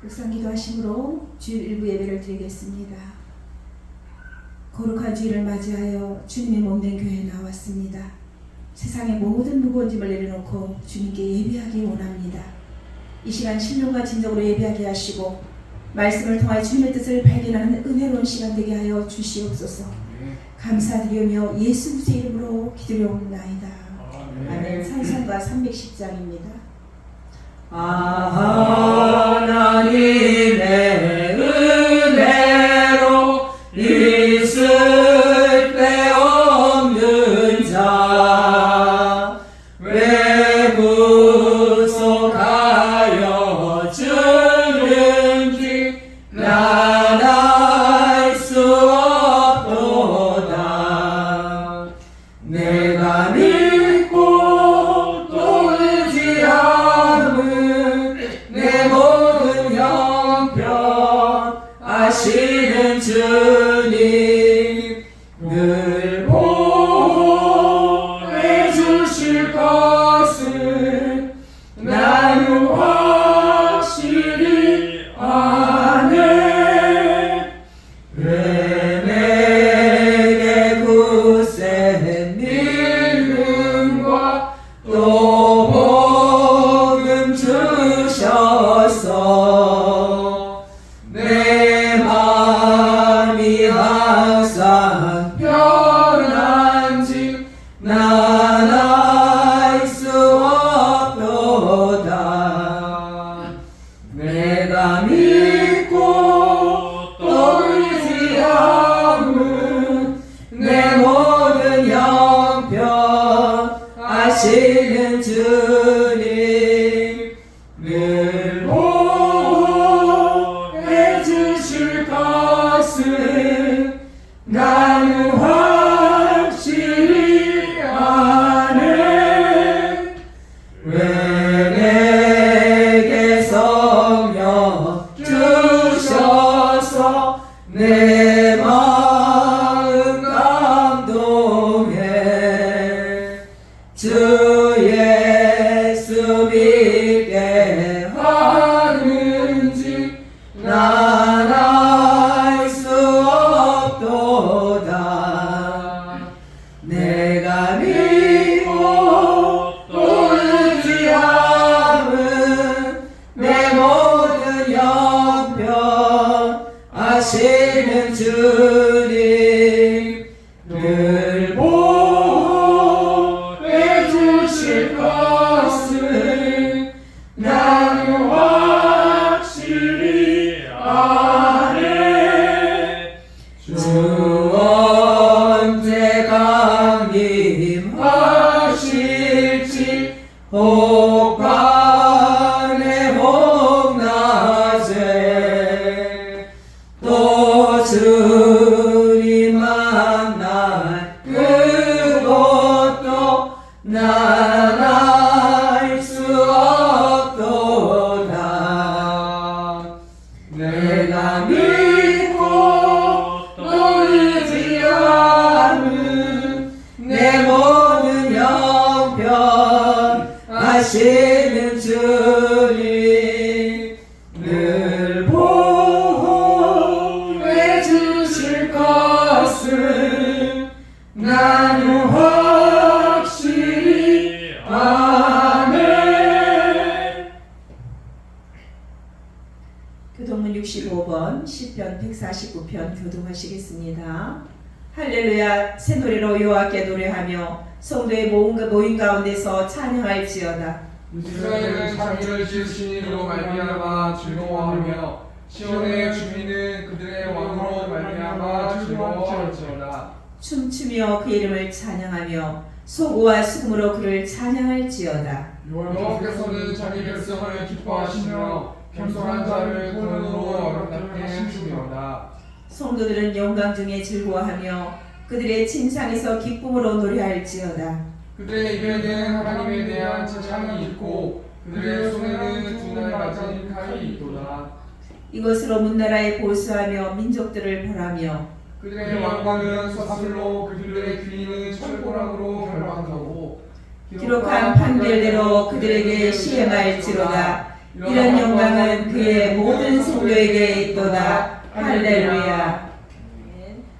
묵상기도 하심으로 주일 일부 예배를 드리겠습니다. 거룩한 주일을 맞이하여 주님의 몸된 교회에 나왔습니다. 세상의 모든 무거운 짐을 내려놓고 주님께 예배하기 원합니다. 이 시간 신령과 진정으로 예배하게 하시고 말씀을 통하여 주님의 뜻을 발견하는 은혜로운 시간 되게 하여 주시옵소서. 감사드리며 예수 그리스도의 이름으로 기도하옵나이다. 아멘. 찬송가 310장입니다. 하나님의 은혜로 있을 데 없는 자 왜 구속하여 주는지 난 알 수 없도다. 내가 믿고 또 의지함은 내 모든 형편 아시는 주님 늘 보호해 주실 것을 나는 확실히 아네. 왜 내게 굳센 믿음과 또 복음 주셔서 내 마음이 항상 편한지 난 알 수 없도다. 내가 믿고 또 의지함은 내 모든 형편 아시는 주님 늘 보호해 주실 것을 나는 확실히 아네. 왜 내게 성령 주셔서 내 마음 감동해 주 예수 믿게 하는지 난 알 수 없도다. 내가 믿고 또 의지함은 내 모든 형편 아시는 주님 늘 보호해 주실 것을 나는 확실히 아네. 주 언제 강림하실지 혹 밤에 혹 낮에 또 주님 만날 그것도 난 알 수 없도다. 내가 믿고 또 의지함은 내 모든 형편 아시는 주님 늘 보호해 주실 것을 나는 확실히 아네. 교동문 65번 시편 149편 교동하시겠습니다. 할렐루야. 새 노래로 여호와께 노래하며 성도의 모임 가운데서 찬양할지어다. 이스라엘은 자기를 지으신 이로 말미암아 즐거워하며 시온의 주민은 그들의 왕으로 말미암아 즐거워할지어다. 춤추며 그 이름을 찬양하며 소고와 수금으로 그를 찬양할지어다. 여호와께서는 자기 백성을 기뻐하시며 겸손한 자를 구원으로 아름답게 하시리로다. 성도들은 영광 중에 즐거워하며 그들의 침상에서 기쁨으로 노래할지어다. 그들의 입에는 하나님에 대한 찬양이 있고 그들의 손에는 두 날 맞은 칼이 있도다. 이것으로 문나라에 보수하며 민족들을 벌하며 그들의 왕관은 서슬로 그들의 귀는 철고 포락으로 결박하고 기록한 판결대로 그들에게 시행할지로다. 이런 영광은 그의 모든 성도에게 있도다. 할렐루야.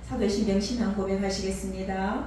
사도신경 신앙 고백하시겠습니다.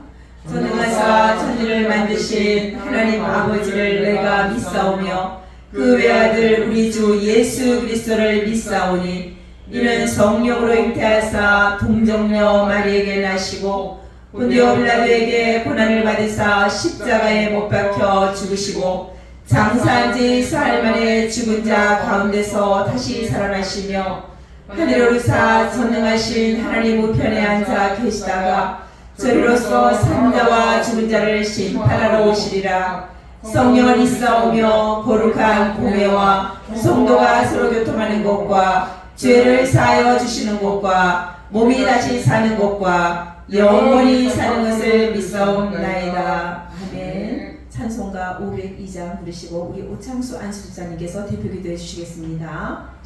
전능하사 천지를 만드신 하나님 아버지를 내가 믿사오며 그 외아들 우리 주 예수 그리스도를 믿사오니 이는 성령으로 잉태하사 동정녀 마리에게 나시고 본디오 빌라도에게 고난을 받으사 십자가에 못 박혀 죽으시고 장사한 지 사흘 만에 죽은 자 가운데서 다시 살아나시며 하늘에 오르사 전능하신 하나님 우편에 앉아 계시다가 저리로서 산 자와 죽은 자를 심판하러 오시리라. 성령을 믿사오며 거룩한 공회와 성도가 서로 교통하는 것과 죄를 사하여 주시는 것과 몸이 다시 사는 것과 영원히 사는 것을 믿사옵나이다. 아멘. 찬송가 502장 부르시고 우리 오창수 안수집사님께서 대표 기도해 주시겠습니다.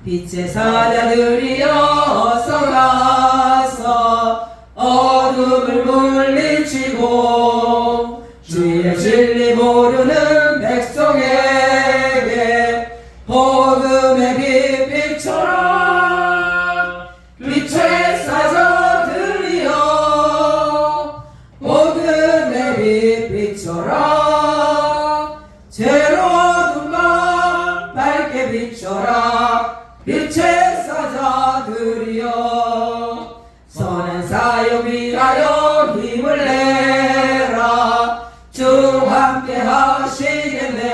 빛의 사자들이여 어서 가서 어둠을 물리치고 주의 진리 모르는 백성에게 복음의 빛 비춰라. 빛의 사자들이여 복음의 빛 비춰라. 죄로 어둠 밤 밝게 비춰라. 빛의 사자들이여 선한 사역 위하여 힘을 내라. 주 함께 하시겠네.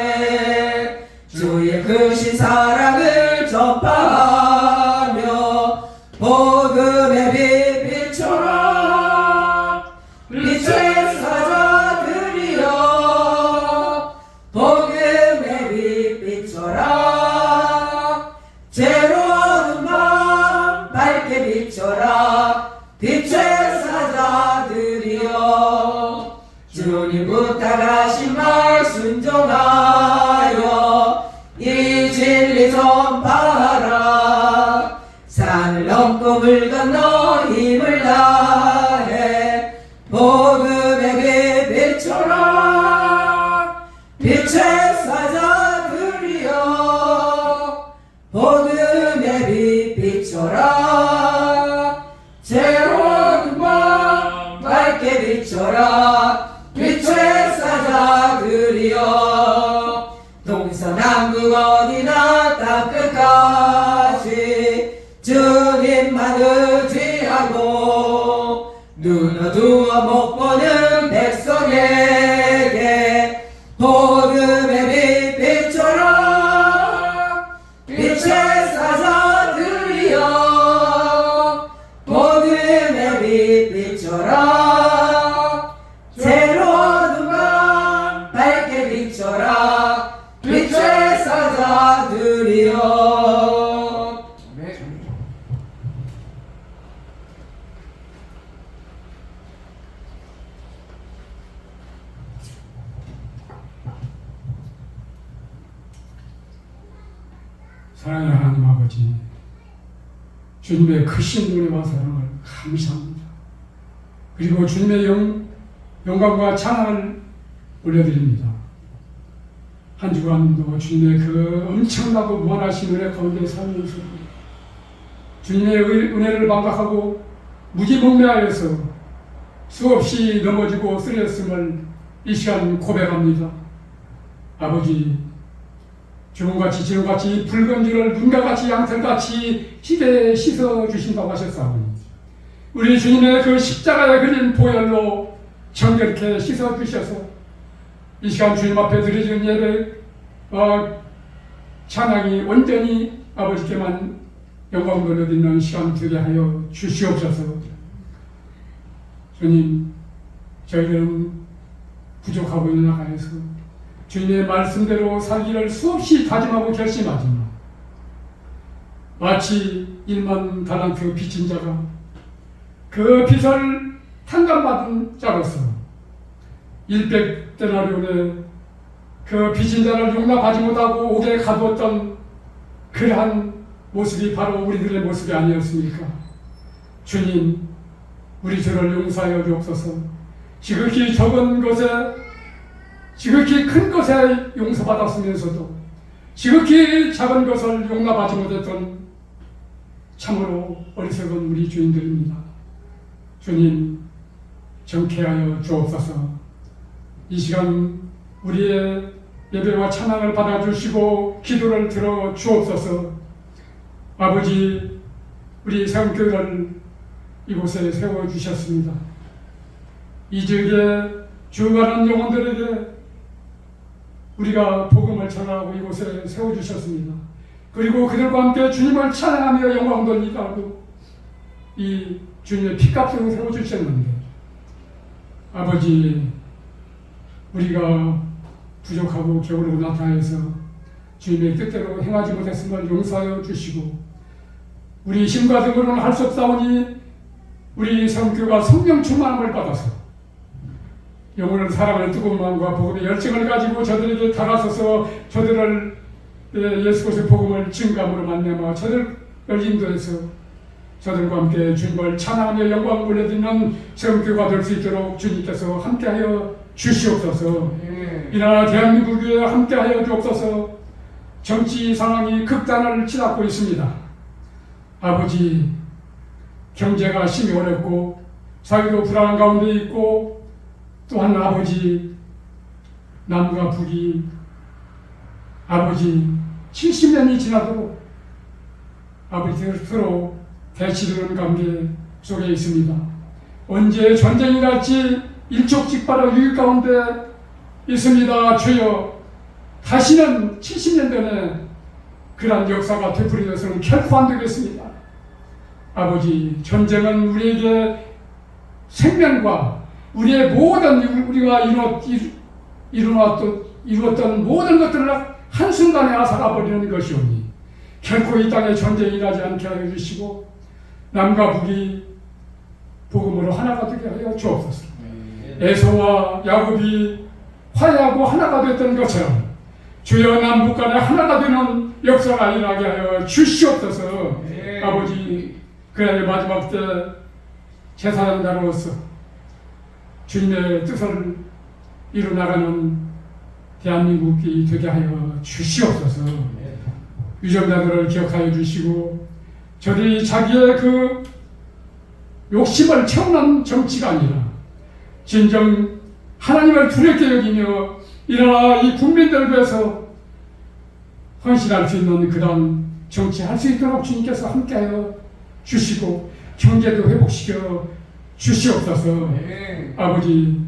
주의 크신 사랑을 전파하며 복음의 빛 비춰라. 빛의 사자들이여 복음의 빛 비춰라. 죄로 어두운 밤 밝게 비춰라. 빛의 사자들이여 주님 부탁하신 말 순종하여 이 진리 전파하라. 산을 넘고 물 건너 힘을 다해 복음의 빛 비춰라. 빛의 사자들이여 복음의 빛 비춰라. 새로운 밤 밝게 비춰라. 빛의 사자들이여 동서남북 어디나 땅끝까지 주님만 의지하고 눈 어두워 못 보는 백성에게 복음의 빛 비춰라. 빛의 사자들이여 복음의 빛 비춰라. 새로운 밤 밝게 비춰라. 빛의 사자들이여. 네. 사랑하는 하나님 아버지, 주님의 크신 은혜와 사랑을 감사합니다. 그리고 주님의 영광과 찬양을 올려드립니다. 한 주간도 주님의 그 엄청나고 무한하신 은혜 가운데 살면서 주님의 은혜를 망각하고 무지몽매하여서 수없이 넘어지고 쓰러졌음을 이 시간 고백합니다. 아버지, 주문같이 지금같이 붉은 줄을 눈가같이 양털같이 희대에 씻어주신다고 하셨사오니 우리 주님의 그 십자가에 그린 보혈로 정결케 씻어주셔서 이 시간 주님 앞에 드려지는 예배 찬양이 온전히 아버지께만 영광을 돌려드리는 시간 되게 하여 주시옵소서. 주님, 저희들은 부족하고 있는 나라에서 주님의 말씀대로 살기를 수없이 다짐하고 결심하지만 마치 1만 달란트 빚진 자가 그 빚을 탕감받은 자로서 100데나리온의 그 빚진 자를 용납하지 못하고 옥에 가두었던 그러한 모습이 바로 우리들의 모습이 아니었습니까? 주님, 우리 죄를 용서하여 주옵소서. 지극히 적은 것에, 지극히 큰 것에 용서받았으면서도 지극히 작은 것을 용납하지 못했던 참으로 어리석은 우리 주인들입니다. 주님, 정케하여 주옵소서. 이 시간 우리의 예배와 찬양을 받아주시고 기도를 들어 주옵소서. 아버지, 우리 세움교회를 이곳에 세워주셨습니다. 이 지역에 죽어가는 영혼들에게 우리가 복음을 전하고 이곳에 세워주셨습니다. 그리고 그들과 함께 주님을 찬양하며 영광 돌리라고 이 주님의 피값으로 세워주셨는데, 아버지, 우리가 부족하고 게으르고 나타나서 주님의 뜻대로 행하지 못했음을 용서하여 주시고, 우리 힘과 등으로는 할 수 없사오니 우리 성교가 성령 충만함을 받아서 영혼을 사랑하는 뜨거운 마음과 복음의 열정을 가지고 저들에게 다가서서 저들을 예수 그리스도의 복음을 증감으로 만나며 저들을 인도해서 저들과 함께 주님을 찬양하며 영광을 올려드리는 세움교회가 될 수 있도록 주님께서 함께하여 주시옵소서. 이나라 대한민국에 함께하여 주옵소서. 정치 상황이 극단을 치닫고 있습니다. 아버지, 경제가 심히 어렵고 사회도 불안한 가운데 있고, 또한 아버지, 남과 북이 아버지 70년이 지나도록 아버지 서로 대치되는 관계 속에 있습니다. 언제 전쟁이 날지 일촉즉발의 위기 가운데 있습니다. 주여, 다시는 70년 전에 그러한 역사가 되풀이되어서는 결코 안 되겠습니다. 아버지, 전쟁은 우리에게 생명과 우리의 모든 우리가 이루었던 모든 것들을 한순간에 앗아가버리는 것이오니 결코 이 땅에 전쟁이 나지 않게 하여 주시고 남과 북이 복음으로 하나가 되게 하여 주옵소서. 에서와 야곱이 화해하고 하나가 됐던 것처럼 주여 남북 간에 하나가 되는 역사가 일어나게 하여 주시옵소서. 아버지, 그날의 마지막 때 제사장자로서 주님의 뜻을 이루나가는 대한민국이 되게 하여 주시옵소서. 유정자들을 기억하여 주시고 저들이 자기의 그 욕심을 채우는 정치가 아니라 진정 하나님을 두렵게 여기며 일어나 이 국민들을 위해서 헌신할 수 있는 그런 정치할 수 있도록 주님께서 함께하여 주시고 경제도 회복시켜 주시옵소서. 아버지,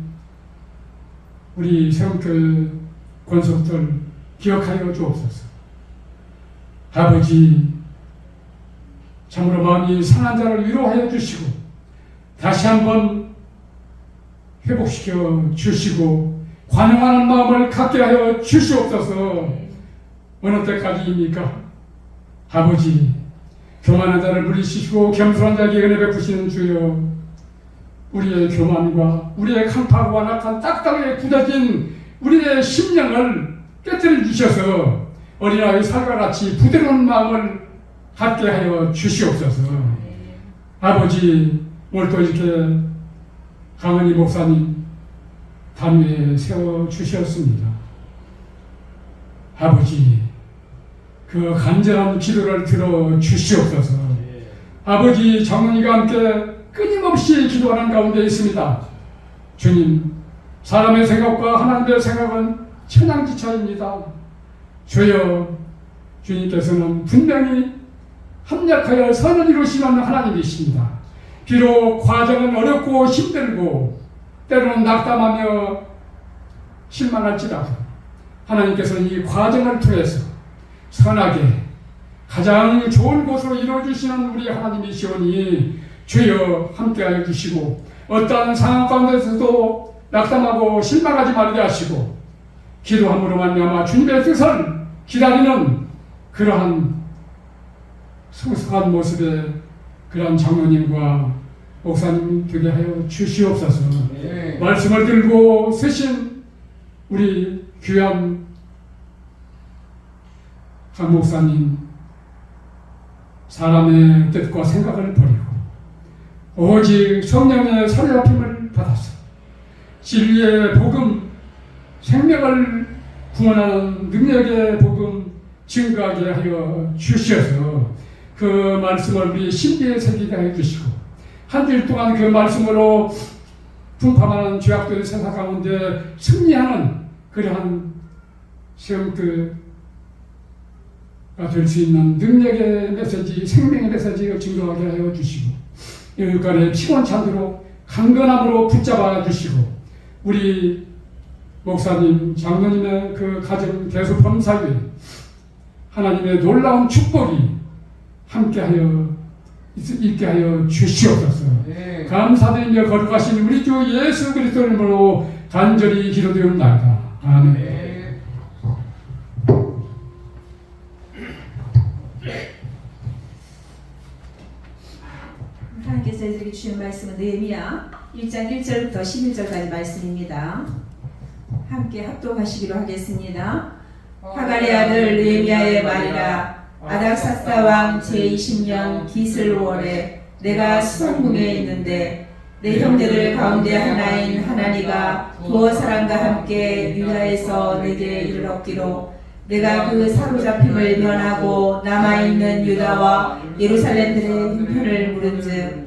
우리 세움교회 권속들 기억하여 주옵소서. 아버지, 참으로 마음이 상한 자를 위로하여 주시고 다시 한번 회복시켜 주시고 관용하는 마음을 갖게 하여 주시옵소서. 어느 때까지입니까? 아버지, 교만한 자를 물리치시고 겸손한 자에게 은혜 베푸시는 주여, 우리의 교만과 우리의 강파와 낙한 딱딱하게 굳어진 우리의 심령을 깨뜨려 주셔서 어린아이 살과 같이 부드러운 마음을 갖게 하여 주시옵소서. 아버지, 오늘 또 이렇게 강은희 목사님 단위에 세워주셨습니다. 아버지, 그 간절한 기도를 들어 주시옵소서. 아버지, 장로님과 함께 끊임없이 기도하는 가운데 있습니다. 주님, 사람의 생각과 하나님의 생각은 천양지차입니다. 주여, 주님께서는 분명히 합력하여 선을 이루시는 하나님이십니다. 비록 과정은 어렵고 힘들고 때로는 낙담하며 실망할지라도 하나님께서는 이 과정을 통해서 선하게 가장 좋은 곳으로 이루어주시는 우리 하나님이시오니 주여 함께하여 주시고 어떠한 상황 가운데서도 낙담하고 실망하지 말게 하시고 기도함으로 말미암아 주님의 뜻을 기다리는 그러한 성숙한 모습의 그러한 장로님과 목사님 되게 하여 주시옵소서. 말씀을 들고 쓰신 우리 귀한 강 목사님, 사람의 뜻과 생각을 버리고 오직 성령의 사로잡힘을 받아서 진리의 복음, 생명을 구원하는 능력의 복음 증거하게 하여 주셔서 그 말씀을 우리 신비에 새기게 해주시고 한 주일 동안 그 말씀으로 분파하는 죄악된 세상 가운데 승리하는 그러한 시험대가 될 수 있는 능력의 메시지, 생명의 메시지를 증거하게 하여 주시고 여기까지 피곤찮도록 강건함으로 붙잡아 주시고 우리 목사님, 장로님의 그 가정 대소범사에 하나님의 놀라운 축복이 함께하여 있게 하여 주시옵소서. 네. 감사드리며 거룩하신 우리 주 예수 그리스도 이름으로 간절히 기도드립니다. 아멘. 네. 하나님께서 이들에게 주신 말씀은 느헤미야 1장 1절부터 11절까지 말씀입니다. 함께 합독하시기로 하겠습니다. 하갈의 아들 느헤미야의 말이라. 아닥사스다 왕 제20년 기슬월에 내가 수성궁에 있는데 내 형제들 가운데 하나인 하나니가 두어 사람과 함께 유다에서 내게 이르렀기로 내가 그 사로잡힘을 면하고 남아있는 유다와 예루살렘들의 형편을 물은즉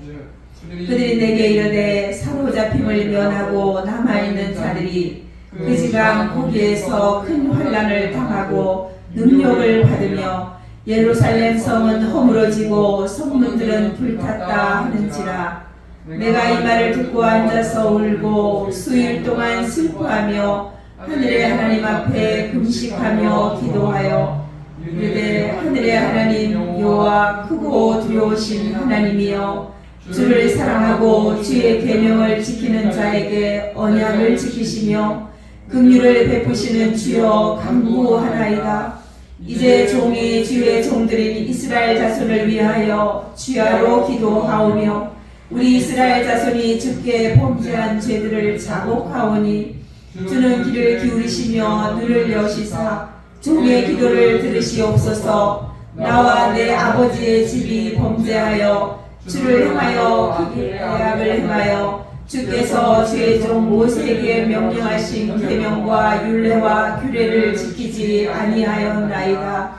그들이 내게 이르되 사로잡힘을 면하고 남아있는 자들이 그 지방 거기에서 큰 환난을 당하고 능욕을 받으며 예루살렘 성은 허물어지고 성문들은 불탔다 하는지라. 내가 이 말을 듣고 앉아서 울고 수일 동안 슬퍼하며 하늘의 하나님 앞에 금식하며 기도하여 이르되 하늘의 하나님 여호와 크고 두려우신 하나님이여 주를 사랑하고 주의 계명을 지키는 자에게 언약을 지키시며 긍휼을 베푸시는 주여 간구하나이다. 이제 종이 주의 종들인 이스라엘 자손을 위하여 주야로 기도하오며 우리 이스라엘 자손이 주께 범죄한 죄들을 자복하오니 주는 귀를 기울이시며 눈을 여시사 종의 기도를 들으시옵소서. 나와 내 아버지의 집이 범죄하여 주를 향하여 계약을 행하여 주께서 주의 종 모세에게 명령하신 계명과 율례와 규례를 지키지 아니하였나이다.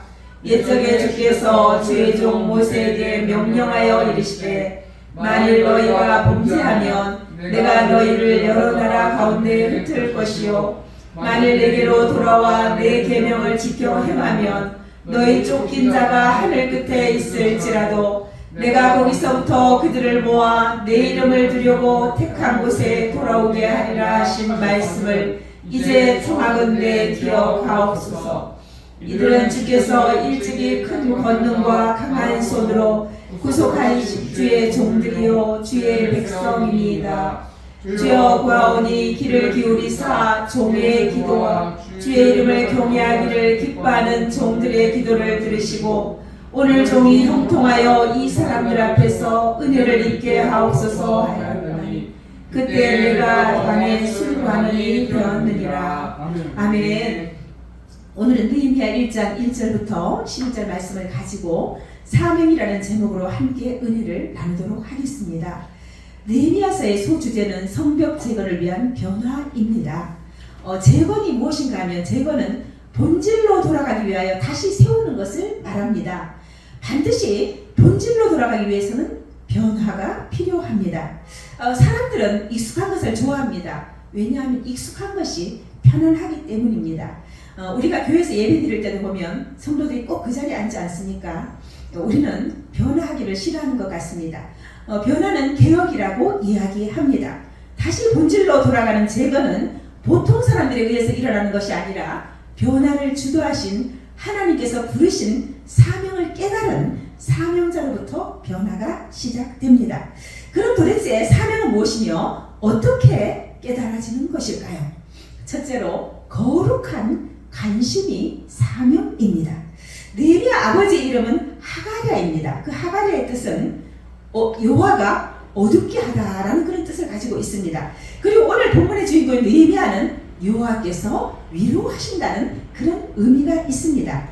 옛적에 주께서 주의 종 모세에게 명령하여 이르시되 만일 너희가 범죄하면 내가 너희를 여러 나라 가운데 흩을 것이요 만일 내게로 돌아와 내 계명을 지켜 행하면 너희 쫓긴 자가 하늘 끝에 있을지라도 내가 거기서부터 그들을 모아 내 이름을 두려고 택한 곳에 돌아오게 하리라 하신 말씀을 이제 청하건대 기억하옵소서. 이들은 주께서 일찍이 큰 권능과 강한 손으로 구속하신 주의 종들이요 주의 백성이니이다. 주여 구하오니 귀를 기울이사 종의 기도와 주의 이름을 경외하기를 기뻐하는 종들의 기도를 들으시고 오늘 종이 형통하여 이 사람들 앞에서 은혜를 입게 하옵소서 하였더니 그때 내가 왕의 순관이 되었느니라. 아멘. 오늘은 느헤미야 1장 1절부터 11절 말씀을 가지고 사명이라는 제목으로 함께 은혜를 나누도록 하겠습니다. 느헤미야서의 소주제는 성벽 재건을 위한 변화입니다. 재건이 무엇인가 하면 재건은 본질로 돌아가기 위하여 다시 세우는 것을 말합니다. 반드시 본질로 돌아가기 위해서는 변화가 필요합니다. 사람들은 익숙한 것을 좋아합니다. 왜냐하면 익숙한 것이 편안하기 때문입니다. 우리가 교회에서 예배 드릴 때도 보면 성도들이 꼭 그 자리에 앉지 않습니까? 우리는 변화하기를 싫어하는 것 같습니다. 변화는 개혁이라고 이야기합니다. 다시 본질로 돌아가는 재건은 보통 사람들에 의해서 일어나는 것이 아니라 변화를 주도하신 하나님께서 부르신 사명을 깨달은 사명자로부터 변화가 시작됩니다. 그럼 도대체 사명은 무엇이며 어떻게 깨달아지는 것일까요? 첫째로 거룩한 관심이 사명입니다. 느헤미야 아버지 이름은 하가랴입니다. 그 하가랴의 뜻은 여호와가 어둡게 하다라는 그런 뜻을 가지고 있습니다. 그리고 오늘 본문의 주인공인 느헤미야는 여호와께서 위로하신다는 그런 의미가 있습니다.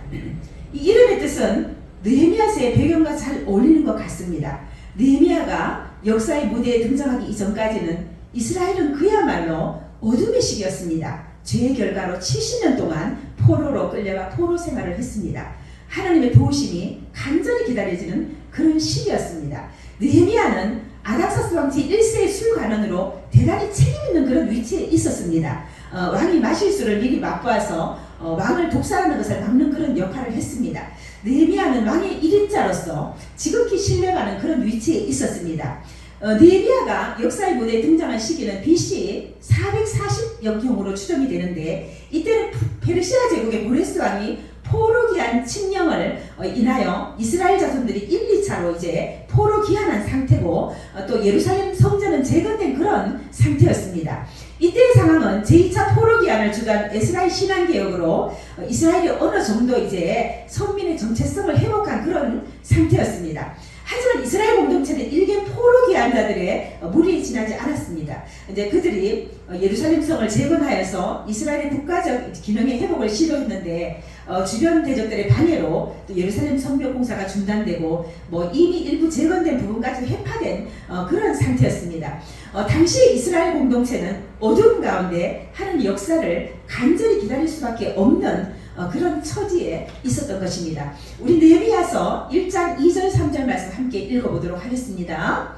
이 이름의 뜻은 느헤미야서의 배경과 잘 어울리는 것 같습니다. 느헤미야가 역사의 무대에 등장하기 이전까지는 이스라엘은 그야말로 어둠의 시기였습니다. 죄의 결과로 70년 동안 포로로 끌려가 포로 생활을 했습니다. 하나님의 도우심이 간절히 기다려지는 그런 시기였습니다. 느헤미야는 아닥사스 왕 제1세의 술관원으로 대단히 책임있는 그런 위치에 있었습니다. 왕이 마실 술을 미리 맛보아서 왕을 독살하는 것을 막는 그런 역할을 했습니다. 느헤미야는 왕의 1인자로서 지극히 신뢰가는 그런 위치에 있었습니다. 느헤미야가 역사의 무대에 등장한 시기는 BC 440년경으로 추정이 되는데, 이때는 페르시아 제국의 고레스 왕이 포로 귀환 칙령을 인하여 이스라엘 자손들이 1, 2차로 이제 포로 귀환한 상태고, 또 예루살렘 성전은 재건된 그런 상태였습니다. 이때의 상황은 제2차 포로 귀환을 주도한 에스라의 신앙개혁으로 이스라엘이 어느 정도 이제 선민의 정체성을 회복한 그런 상태였습니다. 하지만 이스라엘 공동체는 일개 포로 귀환자들의 무리에 지나지 않았습니다. 이제 그들이 예루살렘 성을 재건하여서 이스라엘의 국가적 기능의 회복을 시도했는데, 주변 대적들의 방해로 또 예루살렘 성벽 공사가 중단되고 이미 일부 재건된 부분까지 회파된 그런 상태였습니다. 당시 이스라엘 공동체는 어두움 가운데 하나님의 역사를 간절히 기다릴 수밖에 없는 그런 처지에 있었던 것입니다. 우리 느헤미야서 1장 2절 3절 말씀 함께 읽어보도록 하겠습니다.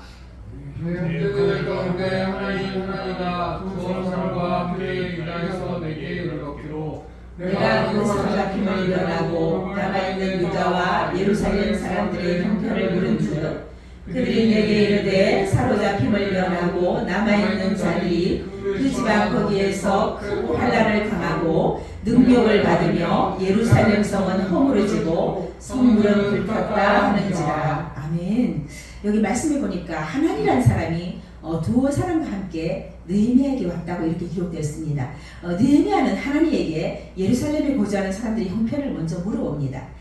형제들 가운데 하나님가 두 사람과 그의 유다에서 내게 이르렀기로 내가 그 사로잡힘을 일어나고 남아있는 유다와 예루살렘 사람들의 형편을 물은즉 그들이 내게 이르되 사로잡힘을 일어나고 남아있는 자들이 그 지방 거기에서 큰 환난을 당하고 능력을 받으며 예루살렘 성은 허물어지고 성물은 불탔다 하는지라. 아멘. 여기 말씀해 보니까 하나니라는 사람이 두어 사람과 함께 느헤미야에게 왔다고 이렇게 기록되었습니다. 느헤미야는 하나님에게 예루살렘에 거주하는 사람들의 형편을 먼저 물어봅니다.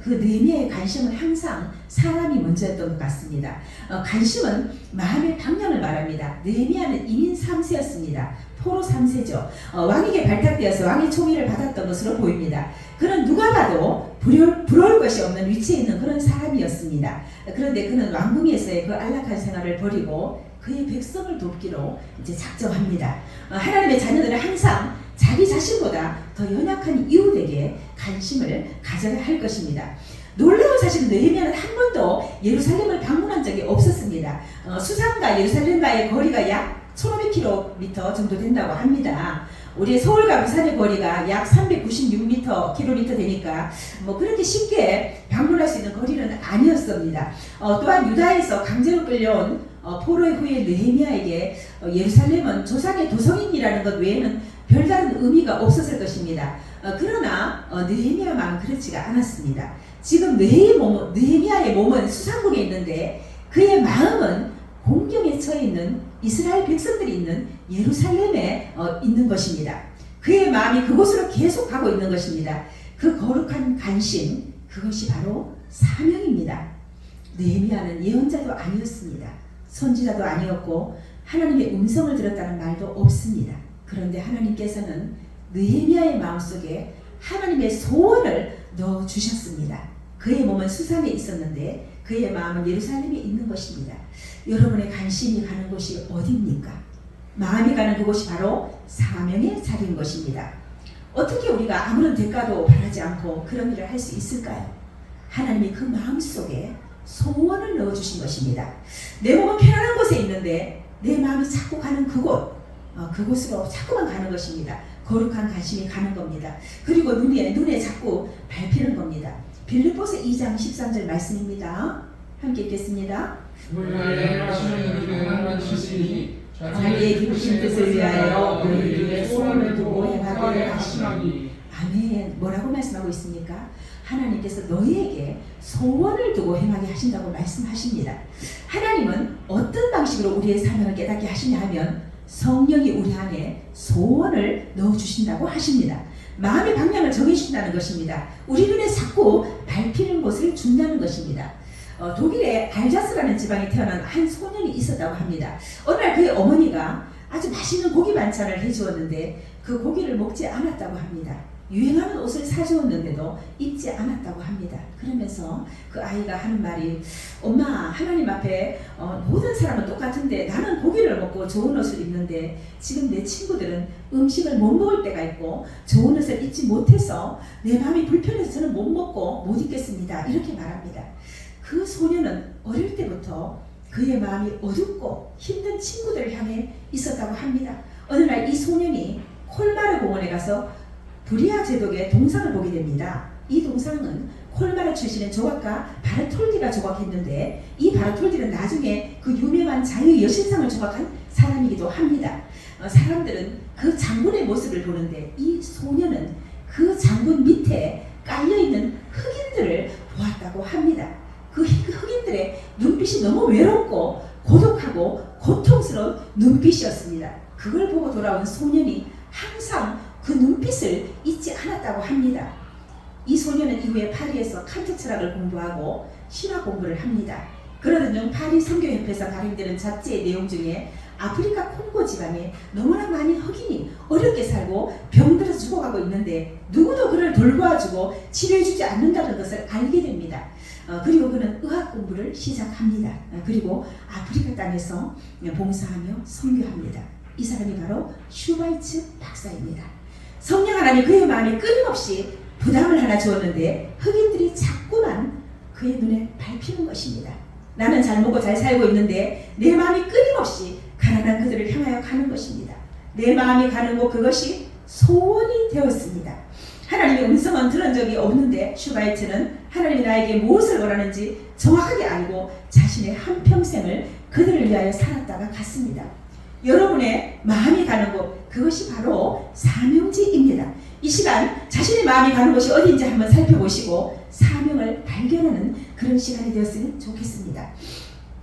그 느헤미야의 관심은 항상 사람이 먼저였던 것 같습니다. 관심은 마음의 방향을 말합니다. 느헤미야는 이민 3세였습니다. 포로 3세죠. 왕에게 발탁되어서 왕의 총애를 받았던 것으로 보입니다. 그는 누가 봐도 부러울 것이 없는 위치에 있는 그런 사람이었습니다. 그런데 그는 왕궁에서의 그 안락한 생활을 버리고 그의 백성을 돕기로 이제 작정합니다. 하나님의 자녀들은 항상 자기 자신보다 더 연약한 이웃에게 관심을 가져야 할 것입니다. 놀라운 사실은 느헤미야는 한 번도 예루살렘을 방문한 적이 없었습니다. 수산과 예루살렘과의 거리가 약 1500km 정도 된다고 합니다. 우리 서울과 부산의 거리가 약 396km 되니까 그렇게 쉽게 방문할 수 있는 거리는 아니었습니다. 또한 유다에서 강제로 끌려온 포로의 후에 느헤미야에게 예루살렘은 조상의 도성인이라는 것 외에는 별다른 의미가 없었을 것입니다. 그러나 느헤미야 마음은 그렇지가 않았습니다. 지금 느헤미야의 몸은 수상궁에 있는데 그의 마음은 공경에 처해 있는 이스라엘 백성들이 있는 예루살렘에 있는 것입니다. 그의 마음이 그곳으로 계속 가고 있는 것입니다. 그 거룩한 관심, 그것이 바로 사명입니다. 느헤미야는 예언자도 아니었습니다. 선지자도 아니었고 하나님의 음성을 들었다는 말도 없습니다. 그런데 하나님께서는 느헤미야의 마음속에 하나님의 소원을 넣어주셨습니다. 그의 몸은 수산에 있었는데 그의 마음은 예루살렘에 있는 것입니다. 여러분의 관심이 가는 곳이 어디입니까? 마음이 가는 그곳이 바로 사명의 자리인 것입니다. 어떻게 우리가 아무런 대가도 바라지 않고 그런 일을 할 수 있을까요? 하나님이 그 마음속에 소원을 넣어주신 것입니다. 내 몸은 편안한 곳에 있는데 내 마음이 자꾸 가는 그곳으로 자꾸만 가는 것입니다. 거룩한 관심이 가는 겁니다. 그리고 눈에 자꾸 밟히는 겁니다. 빌립보서 2장 13절 말씀입니다. 함께 읽겠습니다. 자기의 기쁘신 뜻을 위하여 너희에게 소원을 두고 행하게 하시나니. 아멘. 뭐라고 말씀하고 있습니까? 하나님께서 너희에게 소원을 두고 행하게 하신다고 말씀하십니다. 하나님은 어떤 방식으로 우리의 사명을 깨닫게 하시냐 하면 성령이 우리 안에 소원을 넣어주신다고 하십니다. 마음의 방향을 정해주신다는 것입니다. 우리 눈에 자꾸 밟히는 곳을 준다는 것입니다. 독일의 알자스라는 지방에 태어난 한 소년이 있었다고 합니다. 어느 날 그의 어머니가 아주 맛있는 고기 반찬을 해주었는데 그 고기를 먹지 않았다고 합니다. 유행하는 옷을 사주었는데도 입지 않았다고 합니다. 그러면서 그 아이가 하는 말이 엄마 하나님 앞에 모든 사람은 똑같은데 나는 고기를 먹고 좋은 옷을 입는데 지금 내 친구들은 음식을 못 먹을 때가 있고 좋은 옷을 입지 못해서 내 마음이 불편해서 저는 못 먹고 못 입겠습니다. 이렇게 말합니다. 그 소녀는 어릴 때부터 그의 마음이 어둡고 힘든 친구들을 향해 있었다고 합니다. 어느 날 이 소년이 콜마르 공원에 가서 브리아 제독의 동상을 보게 됩니다. 이 동상은 콜마르 출신의 조각가 바르톨디가 조각했는데 이 바르톨디는 나중에 그 유명한 자유의 여신상을 조각한 사람이기도 합니다. 사람들은 그 장군의 모습을 보는데 이 소녀는 그 장군 밑에 깔려있는 흑인들을 보았다고 합니다. 그 흑인들의 눈빛이 너무 외롭고 고독하고 고통스러운 눈빛이었습니다. 그걸 보고 돌아온 소년이 항상 그 눈빛을 잊지 않았다고 합니다. 이 소년은 이후에 파리에서 칸트 철학을 공부하고 신화 공부를 합니다. 그러던 중 파리 선교협회에서 발행되는 잡지의 내용 중에 아프리카 콩고 지방에 너무나 많은 흑인이 어렵게 살고 병들어서 죽어가고 있는데 누구도 그를 돌보아주고 치료해주지 않는다는 것을 알게 됩니다. 그리고 그는 의학 공부를 시작합니다. 그리고 아프리카 땅에서 봉사하며 선교합니다. 이 사람이 바로 슈바이츠 박사입니다. 성령 하나님 그의 마음에 끊임없이 부담을 하나 주었는데 흑인들이 자꾸만 그의 눈에 밟히는 것입니다. 나는 잘 먹고 잘 살고 있는데 내 마음이 끊임없이 가난한 그들을 향하여 가는 것입니다. 내 마음이 가는 곳 그것이 소원이 되었습니다. 하나님의 음성은 들은 적이 없는데 슈바이츠는 하나님이 나에게 무엇을 원하는지 정확하게 알고 자신의 한평생을 그들을 위하여 살았다가 갔습니다. 여러분의 마음이 가는 곳 그것이 바로 사명지입니다. 이 시간 자신의 마음이 가는 곳이 어디인지 한번 살펴보시고 사명을 발견하는 그런 시간이 되었으면 좋겠습니다.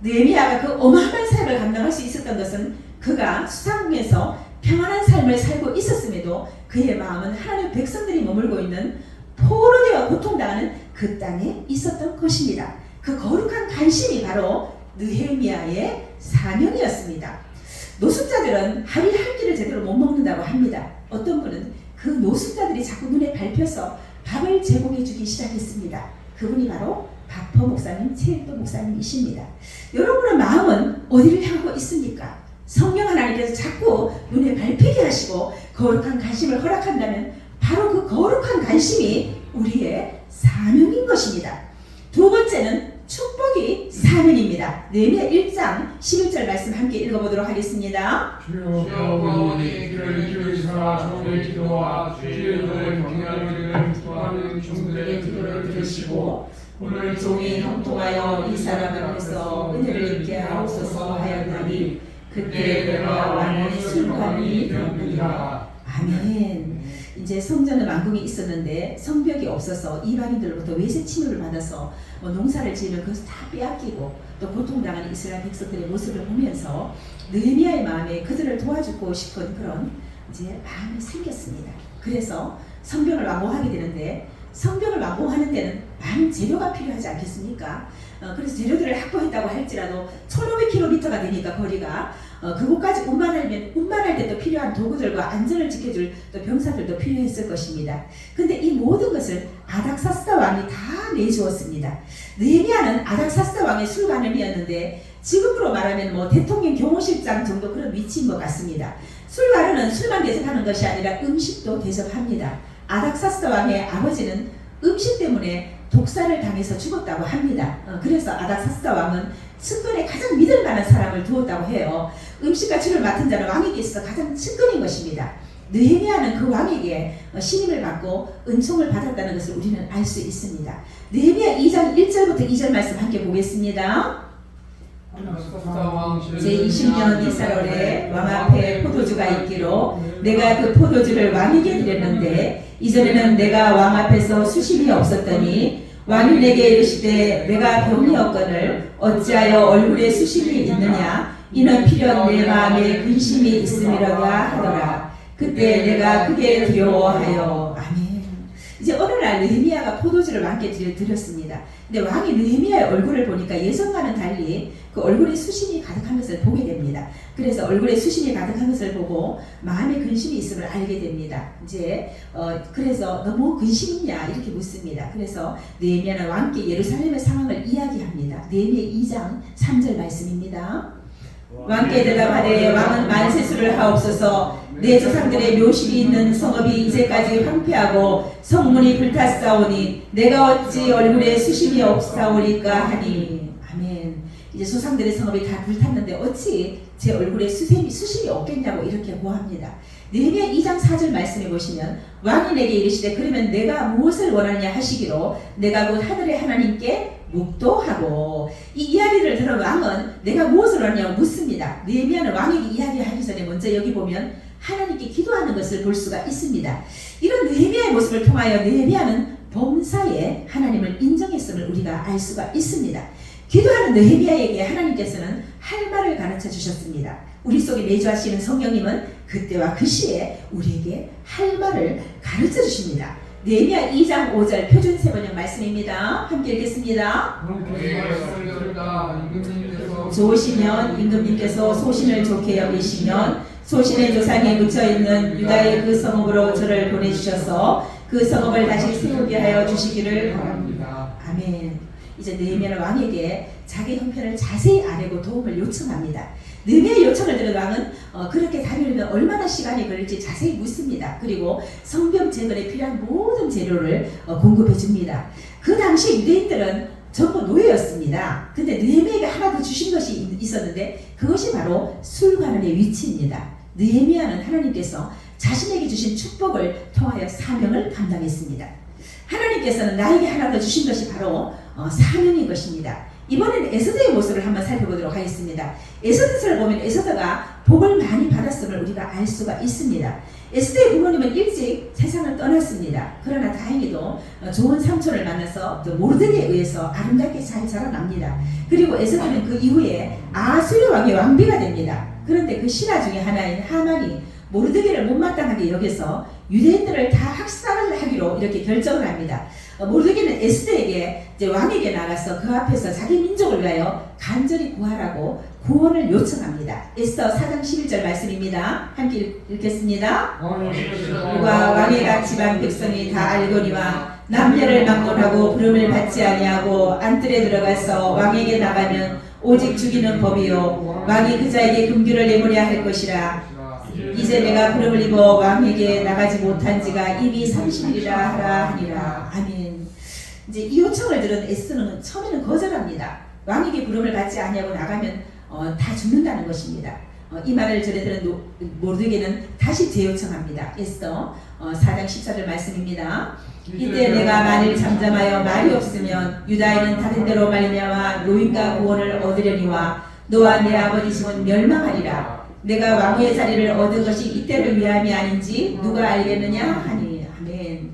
느헤미야가 그 어마어마한 사역을 감당할 수 있었던 것은 그가 수상궁에서 평안한 삶을 살고 있었음에도 그의 마음은 하나님의 백성들이 머물고 있는 포로되어 고통당하는 그 땅에 있었던 것입니다. 그 거룩한 관심이 바로 느헤미야의 사명이었습니다. 노숙자들은 하루에 한 끼를 제대로 못 먹는다고 합니다. 어떤 분은 그 노숙자들이 자꾸 눈에 밟혀서 밥을 제공해 주기 시작했습니다. 그분이 바로 바퍼 목사님, 최일도 목사님이십니다. 여러분의 마음은 어디를 향하고 있습니까? 성령 하나님께서 자꾸 눈에 밟히게 하시고 거룩한 관심을 허락한다면 바로 그 거룩한 관심이 우리의 사명인 것입니다. 두 번째는 축복이 사명입니다. 느헤미야 1장 11절 말씀 함께 읽어보도록 하겠습니다. 주여 구하오니 그를 기울이사 종의 기도와 주의 이름을 경외하는 기도하는 종들의 기도를 들으시고 오늘 종이 형통하여 이 사람 앞에서 은혜를 입게 하옵소서 하였나니 그때 내가 왕의 술관이 되었느니라. 아멘. 이제 성전은 왕궁이 있었는데 성벽이 없어서 이방인들로부터 외세 침입을 받아서 농사를 지으면 그것을 다 빼앗기고 또 고통당하는 이스라엘 백성들의 모습을 보면서 느헤미야의 마음에 그들을 도와주고 싶은 그런 이제 마음이 생겼습니다. 그래서 성벽을 완공하게 되는데 성벽을 완공하는 데는 많은 재료가 필요하지 않겠습니까? 그래서 재료들을 확보했다고 할지라도 1500km가 되니까 거리가 그곳까지 운반할 때 또 필요한 도구들과 안전을 지켜줄 또 병사들도 필요했을 것입니다. 근데 이 모든 것을 아닥사스다 왕이 다 내주었습니다. 느헤미야는 아닥사스다 왕의 술관원이었는데 지금으로 말하면 대통령 경호실장 정도 그런 위치인 것 같습니다. 술관원은 술만 대접하는 것이 아니라 음식도 대접합니다. 아닥사스다 왕의 아버지는 음식 때문에 독사를 당해서 죽었다고 합니다. 그래서 아닥사스다 왕은 측근에 가장 믿을 만한 사람을 두었다고 해요. 음식과 주를 맡은 자는 왕에게 있어서 가장 측근인 것입니다. 느헤미야는 그 왕에게 신임을 받고 은총을 받았다는 것을 우리는 알 수 있습니다. 느헤미야 2장 1절부터 2절 말씀 함께 보겠습니다. 제20년 이사롤에 왕 앞에 포도주가 있기로 내가 그 포도주를 왕에게 드렸는데 이전에는 내가 왕 앞에서 수심이 없었더니 왕이 내게 이르시되 내가 병이 없거늘 어찌하여 얼굴에 수심이 있느냐 이는 필연 내 마음에 근심이 있음이라고 하더라. 그때 내가 크게 두려워하여. 아멘. 이제 어느 날 느헤미야가 포도주를 왕께 드렸습니다. 근데 왕이 느헤미야의 얼굴을 보니까 예전과는 달리 그 얼굴에 수심이 가득한 것을 보게 됩니다. 그래서 얼굴에 수심이 가득한 것을 보고 마음에 근심이 있음을 알게 됩니다. 이제 그래서 너무 근심 있냐 이렇게 묻습니다. 그래서 느헤미야는 왕께 예루살렘의 상황을 이야기합니다. 느헤미야 2장 3절 말씀입니다. 왕께 대답하되 왕은 만세수를 하옵소서. 내 조상들의 묘실이 있는 성읍이 이제까지 황폐하고 성문이 불탔사오니 내가 어찌 얼굴에 수심이 없사오리까 하니. 아멘. 이제 조상들의 성읍이 다 불탔는데 어찌 제 얼굴에 수심이 없겠냐고 이렇게 고합니다. 느헤미야 2장 4절 말씀해 보시면 왕이 내게 이르시되 그러면 내가 무엇을 원하느냐 하시기로 내가 곧 하늘의 하나님께 묵도하고. 이 이야기를 들은 왕은 내가 무엇을 원하냐고 묻습니다. 느헤미야는 왕에게 이야기하기 전에 먼저 여기 보면 하나님께 기도하는 것을 볼 수가 있습니다. 이런 느헤미야의 모습을 통하여 느헤미야는 범사에 하나님을 인정했음을 우리가 알 수가 있습니다. 기도하는 느헤미야에게 하나님께서는 할 말을 가르쳐 주셨습니다. 우리 속에 내주하시는 성령님은 그때와 그 시에 우리에게 할 말을 가르쳐 주십니다. 느헤미야 2장 5절 표준 세번역 말씀입니다. 함께 읽겠습니다. 좋으시면 임금님께서 소신을 좋게 여기시면 소신의 조상에 묻혀있는 유다의 그 성읍으로 저를 보내주셔서 그 성읍을 다시 세우게 하여 주시기를 바랍니다. 아멘. 이제 느헤미야는 왕에게 자기 형편을 자세히 아뢰고 도움을 요청합니다. 느헤미야의 요청을 들은 왕은 그렇게 다루려면 얼마나 시간이 걸릴지 자세히 묻습니다. 그리고 성벽 재건에 필요한 모든 재료를 공급해 줍니다. 그 당시 유대인들은 전부 노예였습니다. 근데 느헤미야에게 하나 더 주신 것이 있었는데 그것이 바로 술관원의 위치입니다. 느헤미야는 하나님께서 자신에게 주신 축복을 통하여 사명을 감당했습니다. 하나님께서는 나에게 하나 더 주신 것이 바로 사명인 것입니다. 이번에는 에스더의 모습을 한번 살펴보도록 하겠습니다. 에스더서를 보면 에스더가 복을 많이 받았음을 우리가 알 수가 있습니다. 에스더의 부모님은 일찍 세상을 떠났습니다. 그러나 다행히도 좋은 삼촌을 만나서 모르드게에 의해서 아름답게 잘 자라납니다. 그리고 에스더는 그 이후에 아수르 왕의 왕비가 됩니다. 그런데 그 신하 중에 하나인 하만이 모르드게를 못마땅하게 여겨서 유대인들을 다 학살을 하기로 이렇게 결정을 합니다. 모르드게는 에스더에게 이제 왕에게 나가서 그 앞에서 자기 민족을 위하여 간절히 구하라고 구원을 요청합니다. 에스더 4장 11절 말씀입니다. 함께 읽겠습니다. 누가 왕의 각 지방 백성이 다 알거니와 남녀를 막론하고 부름을 받지 아니하고 안뜰에 들어가서 왕에게 나가면 오직 죽이는 법이요 왕이 그자에게 금규를 내모려 할 것이라. 이제 내가 부름을 입어 왕에게 나가지 못한 지가 이미 30일이라 하라 하니라. 아멘. 이제 이 요청을 들은 에스더는 처음에는 거절합니다. 왕에게 부름을 받지 아니하고 나가면 다 죽는다는 것입니다. 이 말을 전해 들은 모르드게는 다시 재요청합니다. 에스더 4장 14절 말씀입니다. 이때 내가 만일 잠잠하여 말이 없으면 유다인은 다른 데로 말미암아 노임과 구원을 얻으려니와 너와 내 아버지 집은 멸망하리라. 내가 왕의 자리를 얻은 것이 이때를 위함이 아닌지 누가 알겠느냐 하니. 아멘.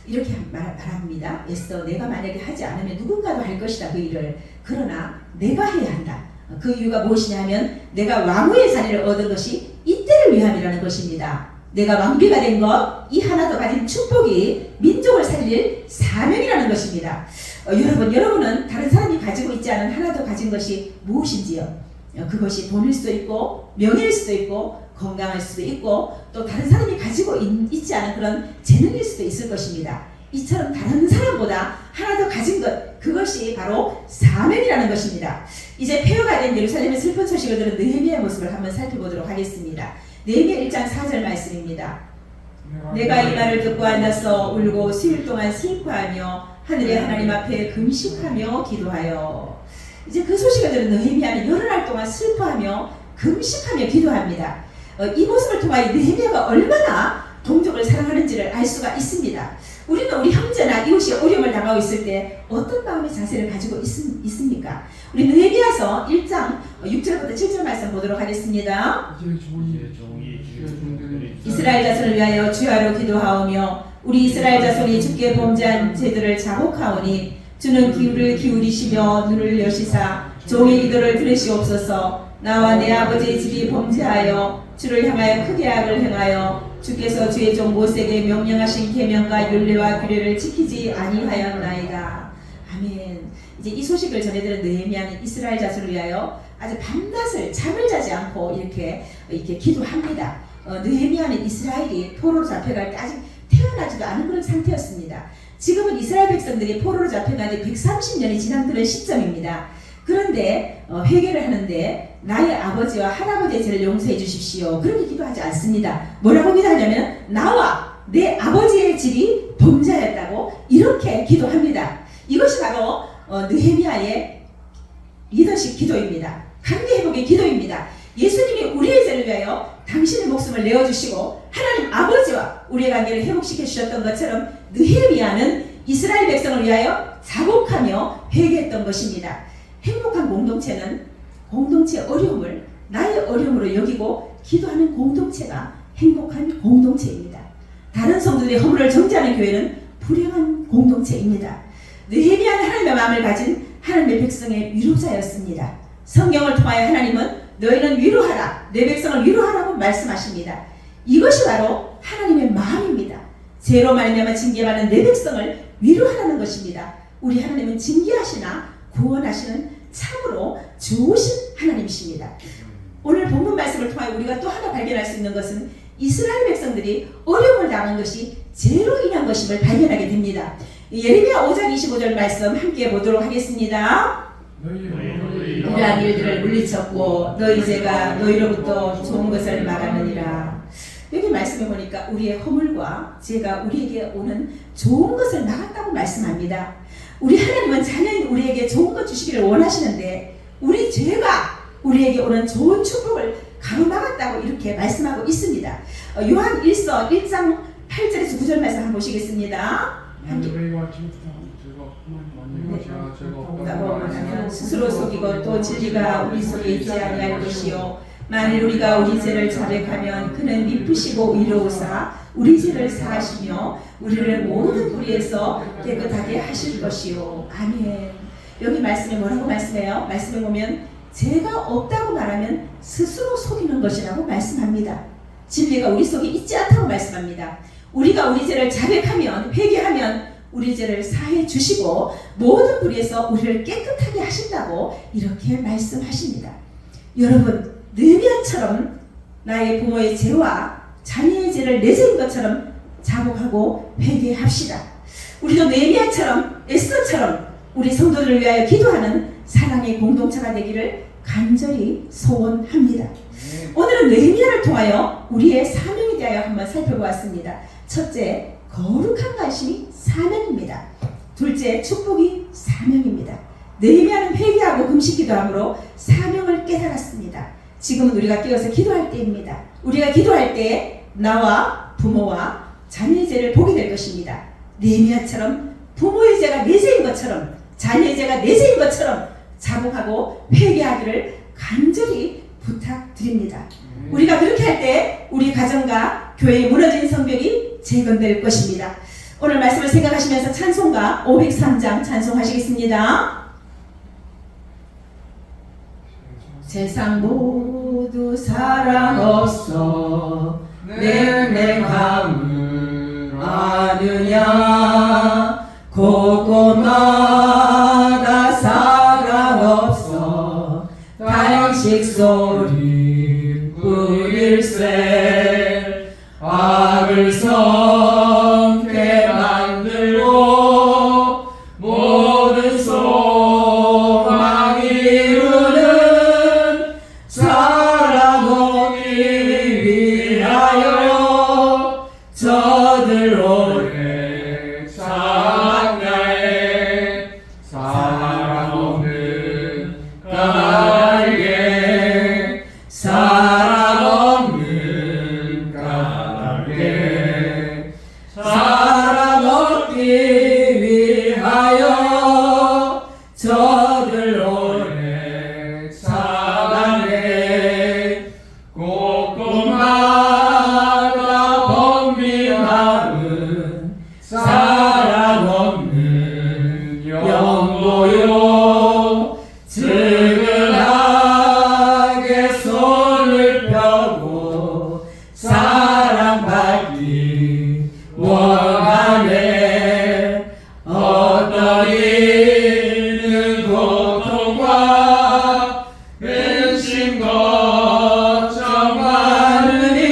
이렇게 말합니다. 에스더 내가 만약에 하지 않으면 누군가도 할 것이다 그 일을. 그러나 내가 해야 한다. 그 이유가 무엇이냐 하면 내가 왕후의 자리를 얻은 것이 이때를 위함이라는 것입니다. 내가 왕비가 된 것, 이 하나 더 가진 축복이 민족을 살릴 사명이라는 것입니다. 여러분은 다른 사람이 가지고 있지 않은 하나 더 가진 것이 무엇인지요? 그것이 돈일 수도 있고 명예일 수도 있고 건강할 수도 있고 또 다른 사람이 가지고 있지 않은 그런 재능일 수도 있을 것입니다. 이처럼 다른 사람보다 하나 더 가진 것, 그것이 바로 사명이라는 것입니다. 이제 폐허가 된 예루살렘의 슬픈 소식을 들은 느헤미야의 모습을 한번 살펴보도록 하겠습니다. 느헤미야 1장 4절 말씀입니다. 내가 이 말을 듣고 앉아서 울고 수일 동안 슬퍼하며 하늘의 하나님 앞에 금식하며 기도하여. 이제 그 소식을 들은 느헤미야는 여러 날 동안 슬퍼하며 금식하며 기도합니다. 이 모습을 통하여 느헤미야가 얼마나 동족을 사랑하는지를 알 수가 있습니다. 우리는 우리 형제나 이웃이 어려움을 당하고 있을 때 어떤 마음의 자세를 가지고 있습니까? 우리 느헤미야서 1장 6절부터 7절 말씀 보도록 하겠습니다. 이스라엘 자손을 위하여 주야로 기도하오며 우리 이스라엘 자손이 주께 범죄한 죄들을 자복하오니 주는 귀를 기울이시며 눈을 여시사 종의 기도를 들으시옵소서. 나와 내 아버지의 집이 범죄하여 주를 향하여 크게 악을 행하여 주께서 주의 종 모세에게 명령하신 계명과 율례와 규례를 지키지 아니하였나이다. 아멘. 이제 이 소식을 전해들은 느헤미야는 이스라엘 자손을 위하여 아주 밤낮을 잠을 자지 않고 이렇게 기도합니다. 느헤미야는 이스라엘이 포로로 잡혀갈 때 아직 태어나지도 않은 그런 상태였습니다. 지금은 이스라엘 백성들이 포로로 잡혀간 지 130년이 지난 그런 시점입니다. 그런데 회개를 하는데 나의 아버지와 할아버지의 죄를 용서해 주십시오. 그렇게 기도하지 않습니다. 뭐라고 기도하냐면 나와 내 아버지의 집이 범죄하였다고 이렇게 기도합니다. 이것이 바로 느헤미야의 리더십 기도입니다. 관계회복의 기도입니다. 예수님이 우리의 죄를 위하여 당신의 목숨을 내어주시고 하나님 아버지와 우리의 관계를 회복시켜 주셨던 것처럼 느헤미야는 이스라엘 백성을 위하여 자복하며 회개했던 것입니다. 행복한 공동체는 공동체의 어려움을 나의 어려움으로 여기고 기도하는 공동체가 행복한 공동체입니다. 다른 성도들의 허물을 정죄하는 교회는 불행한 공동체입니다. 느헤미야는 하나님의 마음을 가진 하나님의 백성의 위로자였습니다. 성경을 통하여 하나님은 너희는 위로하라, 내 백성을 위로하라고 말씀하십니다. 이것이 바로 하나님의 마음입니다. 죄로 말미암아 징계받는 내 백성을 위로하라는 것입니다. 우리 하나님은 징계하시나 구원하시는 참으로 좋으신 하나님이십니다. 오늘 본문 말씀을 통하여 우리가 또 하나 발견할 수 있는 것은 이스라엘 백성들이 어려움을 당한 것이 죄로 인한 것임을 발견하게 됩니다. 예레미야 5장 25절 말씀 함께 보도록 하겠습니다. 이러한 일들을 물리쳤고 너희 죄가 너희로부터 좋은 것을 막았느니라. 여기 말씀해 보니까 우리의 허물과 죄가 우리에게 오는 좋은 것을 막았다고 말씀합니다. 우리 하나님은 자녀인 우리에게 좋은 것 주시기를 원하시는데 우리 죄가 우리에게 오는 좋은 축복을 가로막았다고 이렇게 말씀하고 있습니다. 요한 1서 1장 8절에서 9절 말씀 한번 보시겠습니다. 함께. 스스로 속이고 또 진리가 우리 속에 있지 아니할 것이요 만일 우리가 우리 죄를 자백하면 그는 미쁘시고 의로우사 우리 죄를 사하시며 우리를 모든 불의에서 깨끗하게 하실 것이요. 아멘. 여기 말씀에 뭐라고 말씀해요? 말씀에 보면 죄가 없다고 말하면 스스로 속이는 것이라고 말씀합니다. 진리가 우리 속에 있지 않다고 말씀합니다. 우리가 우리 죄를 자백하면 회개하면 우리 죄를 사해 주시고 모든 불의에서 우리를 깨끗하게 하신다고 이렇게 말씀하십니다. 여러분 느헤미야처럼 나의 부모의 죄와 자녀의 죄를 내 죄인 것처럼 자복하고 회개합시다. 우리도 느헤미야처럼 에스더처럼 우리 성도들을 위하여 기도하는 사랑의 공동체가 되기를 간절히 소원합니다. 오늘은 느헤미야를 통하여 우리의 사명에 대하여 한번 살펴보았습니다. 첫째, 거룩한 관심이 사명입니다. 둘째, 축복이 사명입니다. 느헤미야는 회개하고 금식 기도함으로 사명을 깨달았습니다. 지금은 우리가 깨어서 기도할 때입니다. 우리가 기도할 때 나와 부모와 자녀의 죄를 보게 될 것입니다. 느헤미야처럼 부모의 죄가 내 죄인 것처럼 자녀의 죄가 내 죄인 것처럼 자복하고 회개하기를 간절히 부탁드립니다. 우리가 그렇게 할 때 우리 가정과 교회의 무너진 성벽이 재건될 것입니다. 오늘 말씀을 생각하시면서 찬송가 503장 찬송하시겠습니다. 세상 모두 사랑 없어 냉랭함을 아느냐 곳곳마다 사랑 없어 단식 소리 뿌릴새 악을 성게 만들고 모든 소망 이루는 사랑 오기 위하여 저들 오래 장야에 사랑 없는 까닭에 사랑 없는 까닭에 하나님 원하네 어떤 이는 고통과 근심 걱정 많으니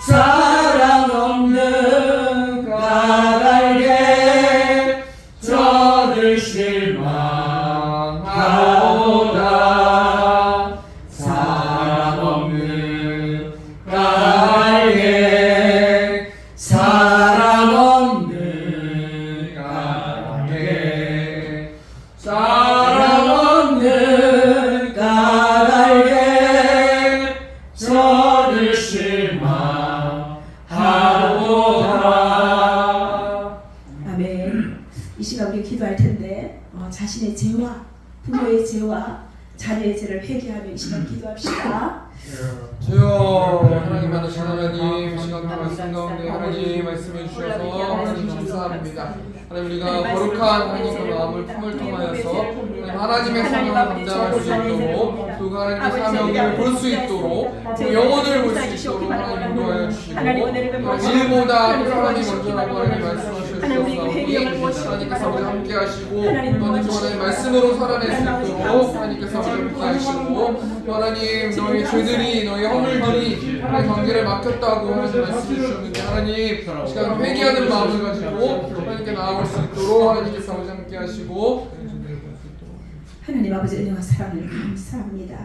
사랑 없는 까닭에 저들 실망하오다 사랑 없는 까닭에 사랑 없는 까닭에 사랑 없는 까닭에 저들 실망하오다. 아멘. 이 시간 우리 기도할 텐데 자신의 죄와 부모의 죄와 자녀의 죄를 회개하며 이 시간 기도합시다. 주여 하나님 많으신 하나님 시간 말씀 가운데 하나님 말씀해 주셔서 하나님 감사합니다. 하나님 우리가 거룩한 하나님의 마음을 품을 통하여서 하나님의 사명을 감당할 수 있도록 또 하나님의 사명을 볼 수 있도록 또 영혼을 볼 수 있도록 하나님 인도하여 주시고 일보다 또 사람이 먼저라고 하나님 말씀하셨사오니 하나님께서 우리 함께 하시고 하나님께서 하나님 말씀으로 살아낼 수 있도록 하나님께서 우리 함께 하시고 하나님 너희 죄들이 너희 허물들이 너희 관계를 막혔다고 하나님 말씀해 주셨는데 하나님 시간 회개하는 마음을 가지고 하나님께 나아올 수 있도록 하나님께서 우리 함께 하시고 하나님 아버지 은혜와 사랑을 감사합니다.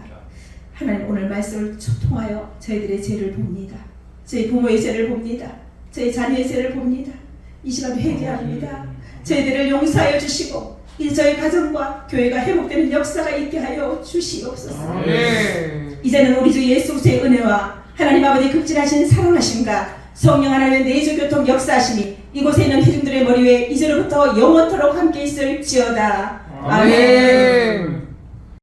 하나님 오늘 말씀을 통하여 저희들의 죄를 봅니다. 저희 부모의 죄를 봅니다. 저희 자녀의 죄를 봅니다. 이 시간 회개합니다. 저희들을 용서하여 주시고 이제 저희 가정과 교회가 회복되는 역사가 있게 하여 주시옵소서. 이제는 우리 주 예수 그리스도의 은혜와 하나님 아버지 극진하신 사랑하심과 성령 하나님의 내주 교통 역사하심이 이곳에 있는 회중들의 머리 위에 이제로부터 영원토록 함께 있을지어다. 아멘.